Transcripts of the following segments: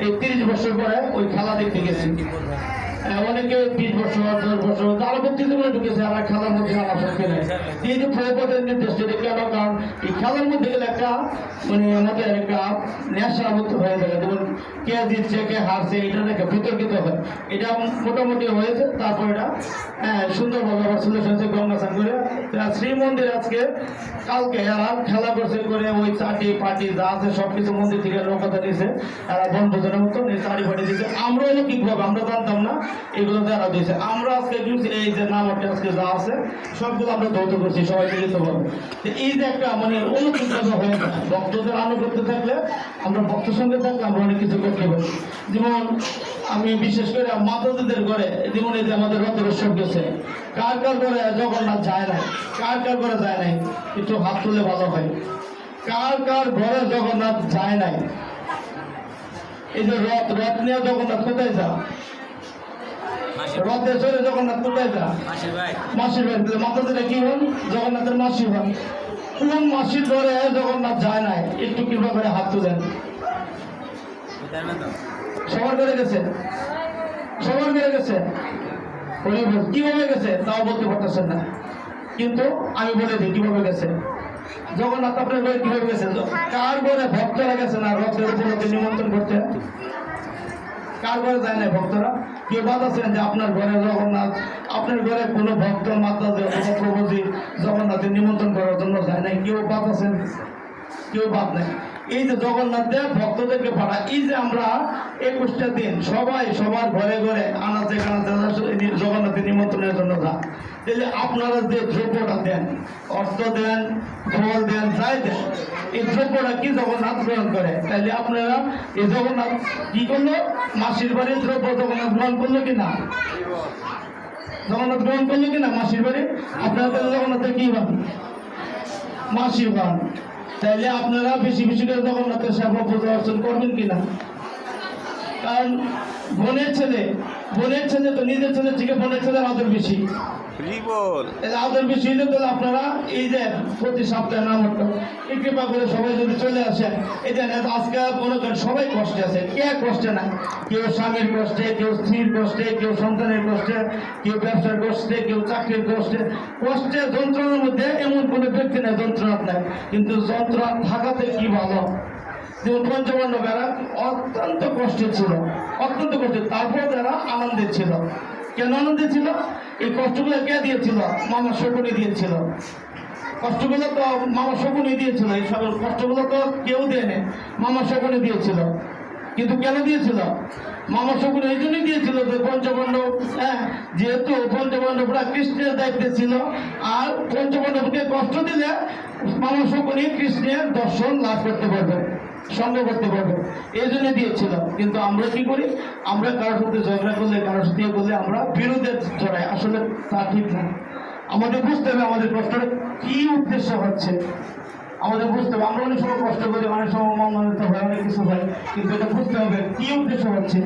এই 30 বছর পরে ওই খেলা দেখতে গেছি। অনেকে 20 বছর 10 বছর তারা বক্তৃতা করে ঢুকেছে, আমার খেলার মধ্যে আমার শক্তি নেই। এই যে প্রভুপদের নির্দেশ এটা কেন? কারণ এই খেলার মধ্যে গেলে একটা আমাদের একটা নেশা মতো হয়ে যাবে, যেমন কে জিতছে কে হারছে এটা দেখে বিতর্কিত হয়। এটা মোটামুটি হয়েছে, তারপর এটা সুন্দরভাবে আবার সলিউশন হয়েছে গঙ্গা স্নান করে। শ্রী মন্দির আজকে কালকে এরা খেলা করছে করে ওই চাটি পাটি যা আছে সবকিছু মন্দির থেকে নৌকাতে নিয়েছে, এরা বনভোজনের মতো চারি পাটি দিয়েছে। আমরা অলৌকিকভাবে আমরা জানতাম না এগুলো যারা দিয়েছে। আমরা আজকে এই যে নামটা আজকে যা আছে সবগুলো আমরা ধৌত করছি সবাই মিলিত ভাবে। এই যে একটা অলৌকিকভাবে হয়ে যায়, ভক্তদের আনুগত্য থাকলে আমরা ভক্তের সঙ্গে থাকলে আমরা অনেক কিছু করতে পারি। যেমন আমি বিশেষ করে মাতাদের ঘরে যেমন এই যে আমাদের রথের উৎসব গেছে, কার কার করে জগন্নাথ যায় নাই, কার কার করে যায় নাই একটু হাত তুলে ভালো হয়। কার কার ঘরে জগন্নাথ যায় নাই? এই যে রথ নিয়ে জগন্নাথ কোথায় যা? রথে চলে জগন্নাথ কোথায় যা? মাসির ভাই। মাতাদের কি হন? জগন্নাথের মাসির ভাই। কোন মাসির ঘরে জগন্নাথ যায় নাই? একটু কৃপা করে হাত তুলেন। সবার করে গেছে, সবার করে গেছে। কিভাবে গেছে তাও বলতে পারতেছেন না, কিন্তু আমি বলে দিই কিভাবে গেছে। জগন্নাথ আপনার ঘরে কিভাবে গেছে? কার ঘরে ভক্তরা গেছে না রথের উপলক্ষে নিমন্ত্রণ করতে? কার ঘরে যায় না ভক্তরা? কেউ বাদ আছেন যে আপনার ঘরে জগন্নাথ, আপনার ঘরে কোনো ভক্ত মাতা প্রভুজি জগন্নাথের নিমন্ত্রণ করার জন্য যায় নাই? কেউ বাদ আছেন? কেউ বাদ নেই। এই যে জগন্নাথ দেব ভক্তদেরকে পাঠায়, এই যে আমরা 21টা দিন সবাই সবার ঘরে ঘরে আনাচে কানাচে জগন্নাথের নিমন্ত্রণের জন্য যান। তাহলে আপনারা যে দ্রব্যটা দেন, অর্থ দেন, ফল দেন, যাই দেন, এই দ্রব্যটা কি জগন্নাথ গ্রহণ করে? তাহলে আপনারা এই জগন্নাথ কি করলো? মাসির বাড়ির দ্রব্য জগন্নাথ গ্রহণ করলো কিনা? জগন্নাথ গ্রহণ করলো কিনা মাসির বাড়ি? আপনারা জগন্নাথের কি হন? মাসি হন। তাইলে আপনারা বেশি বেশি করে জগন্নাথের সেবা পূজা অর্চন করবেন কিনা? কারণ বোনের ছেলে তো নিজের ছেলের থেকে বোনের ছেলের আদর বেশি, আদর বেশি হইলে তাহলে আপনারা এই যে প্রতি সপ্তাহে নামটা কৃপা করে সবাই যদি চলে আসেন। এই যে আজকে মনে করেন সবাই কষ্টে আছে, কে কষ্টে না? কেউ স্বামীর কষ্টে, কেউ স্ত্রীর কষ্টে, কেউ সন্তানের কষ্টে, কেউ ব্যবসার কষ্টে, কেউ চাকরির কষ্টে। কষ্টে যন্ত্রণার মধ্যে এমন কোনো ব্যক্তি নেই যন্ত্রণা নেই, কিন্তু যন্ত্রণা থাকাতে কি ভালো। যেমন পঞ্চপাণ্ডব এরা অত্যন্ত কষ্টে ছিল, অত্যন্ত কষ্টে, তারপর তারা আনন্দে ছিল। কেন আনন্দে ছিল? এই কষ্টগুলো কে দিয়েছিল? মামা শকুনি দিয়েছিল। কষ্টগুলো তো মামা শকুনি দিয়েছিল, এই সকল কষ্টগুলো তো কেউ দেয়নি, মামা শকুনি দিয়েছিল। কিন্তু কেন দিয়েছিল? মামা শকুনি এই জন্যই দিয়েছিল যে পঞ্চপাণ্ডব, যেহেতু পঞ্চপাণ্ডবরা কৃষ্ণের দায়িত্বে ছিল, আর পঞ্চপাণ্ডবকে কষ্ট দিলে মামা শকুনি কৃষ্ণের দর্শন লাভ করতে পারবে, সঙ্গে করতে পারবে, এই জন্য দিয়েছিল। কিন্তু আমরা কি করি? আমরা কারোর সাথে ঝগড়া করলে, কারোর সাথে করলে আমরা বিরোধে জড়াই। আসলে তা ঠিক না। আমাদের বুঝতে হবে আমাদের কষ্টটা কি উদ্দেশ্য হচ্ছে, আমাদের বুঝতে হবে। আমরা অনেক সময় কষ্ট করি, অনেক সময় মনোনীত হয়, অনেক কিছু হয়, কিন্তু এটা বুঝতে হবে কি উদ্দেশ্য হচ্ছে।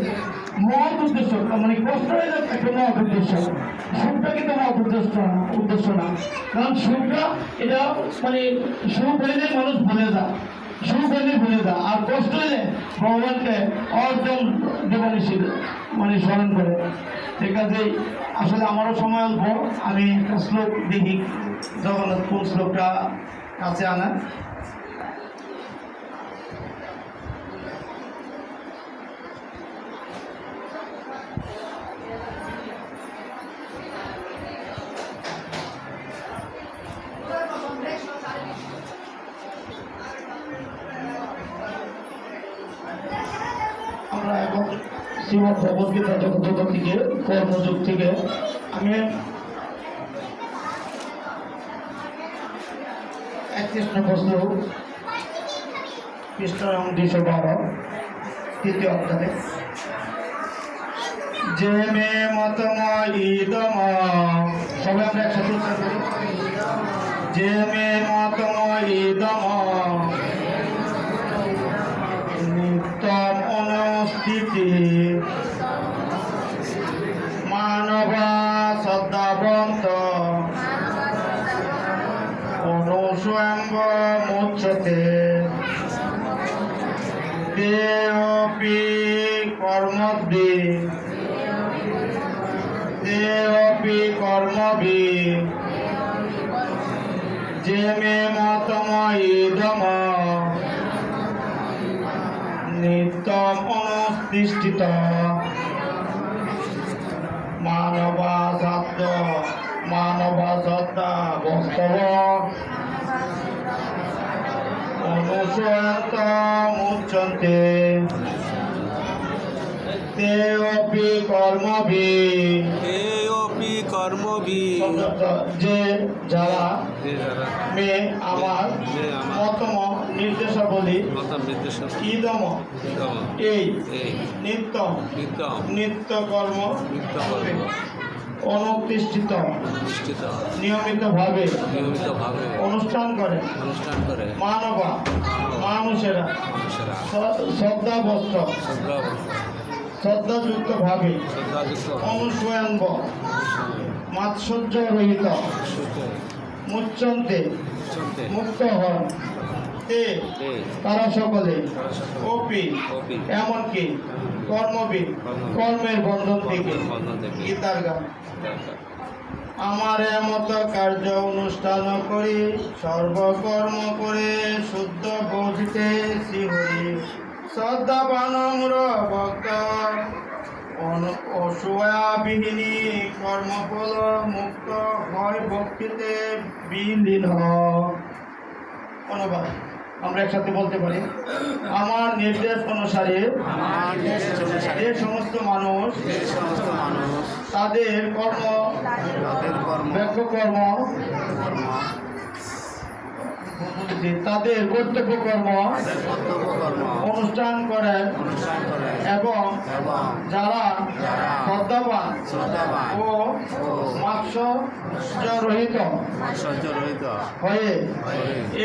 মহৎ উদ্দেশ্য, মানে কষ্ট হয়ে একটা মহৎ উদ্দেশ্য। সুখটা কিন্তু মহৎ উদ্দেশ্য না। কারণ সুখটা এটা মানে সুখ হইলে মানুষ ভুলে যায়, সুখ হইলে ভুলে যায়, আর কষ্ট হইলে ভগবানকে অর্জন দেবানিশীল মানে স্মরণ করে। ঠিক আছে, আসলে আমারও সময় অল্প, আমি একটা শ্লোক দেখি জগন্নাথ কোন শ্লোকটা কাছে আনা। আমরা এখন শ্রীমদ ভগবদ্গীতা জগৎ থেকে কর্মযুগ থেকে আমি 31 নম্বর শ্লোক, পৃষ্ঠা 212, তৃতীয় অধ্যায়ে। যে মে মতময়িদম, সবাই আমরা একসাথে উচ্চারণ করি। যে মে মতময়িদম নিত্যম অনুষ্ঠিতি মানবা শ্রদ্ধাবন্ত অনুস্বয়ম্ব মুচ্যতে দেবী কর্মদ্বি দেবপি কর্মভি যে মে মতময়িদম নিত্যম অনুতিষ্ঠিত মানবা সত্তা বস্তব অনুসয়ন্তমুচ্যন্তে তে অপি কর্মভি যে যারা মে আমার মতম নির্দেশাবলী ইদম এই নিত্য কর্ম অনুতিষ্ঠিত নিয়মিত ভাবে অনুষ্ঠান করে মানবা মানুষেরা শ্রদ্ধাযুক্ত ভাবে অনুসয়নব মাৎসর্য রহিত মুচ্যন্তে মুক্ত হন তে তারা সকলে অপি এমনকি কর্মের বন্ধন থেকে গীতার গান আমার মত কার্য অনুষ্ঠান করি সর্বকর্ম করে শুদ্ধ বোধিতে শ্রীহরি শ্রদ্ধাবান মূঢ় ভক্ত অসূয়াবিহীনী কর্মফল মুক্ত হয় ভক্তিতে বিলীন। অনুবাদ আমরা একসাথে বলতে পারি। আমার নির্দেশ অনুসারে যে সমস্ত মানুষ তাদের কর্ম তাদের কর্তব্য কর্ম অনুষ্ঠান করেন এবং যারা শ্রদ্ধাবান ও মাৎসর্যরহিত হয়ে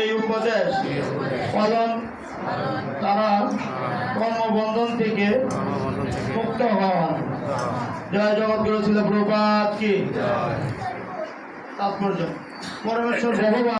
এই উপদেশ পালন তারা কর্মবন্ধন থেকে মুক্ত হন। জয় জগৎগুরু ছিল প্রভাত কি তাৎপর্য পরমেশ্বর ভগবান